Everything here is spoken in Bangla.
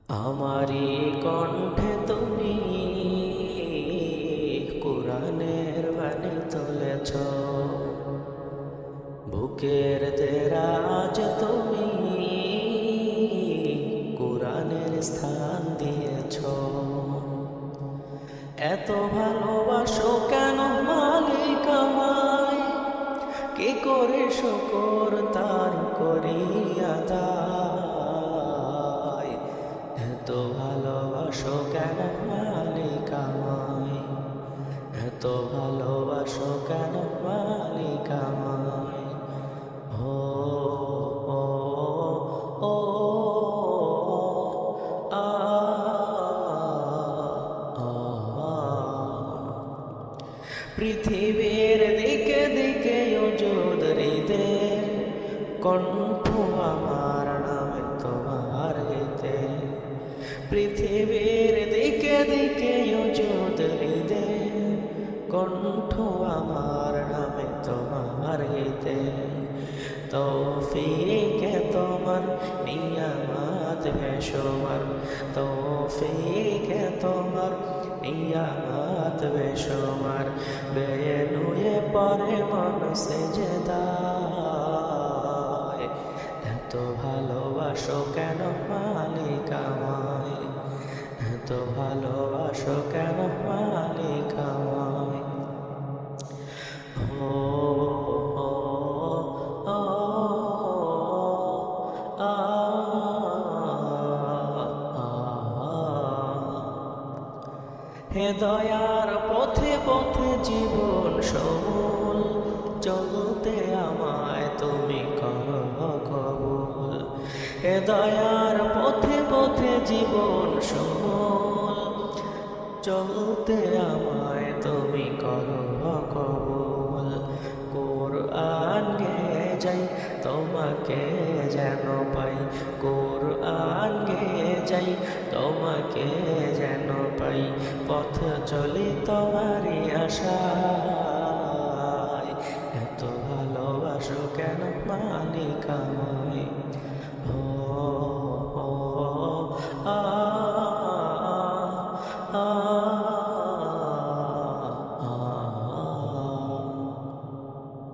আমারি কণ্ঠে তুমি কোরআনের বাণী তুলেছ, বুকের দেরাজ তুমি কোরআনের স্থান দিয়েছ। এত ভালোবাসো কেন মালিক আমায়, কে করে শুকর তার করিয়া দায়। এত ভালোবাসো কেন মালিক আমায়, এত ভালোবাসো কেন মালিক আমায়। ও ও ও আ পৃথিবীর দিকে দিকে ওজুদ হৃদের কণ্ঠ আমার নামে তোমার গীতে। পৃথিবীর দিকে দিকে ওজুদ হৃদের কণ্ঠ আমার নামে তোমার গীতে। তৌফিকে তোমার নিয়ামত বেশুমার, তৌফিকে তোমার নিয়ামত বেশুমার। বেয়ে নুয়ে পরে মন সেজদায়, এত ভালোবাসো কেন মালিক আমায়, এত ভালোবাসো কেন মালিক আমায়। ও হে দয়ার পথে পথে জীবন সমূল, চলতে আমায় তুমি করো কবুল। হে দয়ার পথে পথে জীবন সমূল, চলতে আমায় তুমি করো কবুল। কোরআন গেয়ে যাই তোমাকে যেন পাই, কোরআন গেয়ে যাই তোমাকে যেন পাই। পথ চলি তোমারই আশায়, এত ভালোবাসো কেন মালিক আমায়।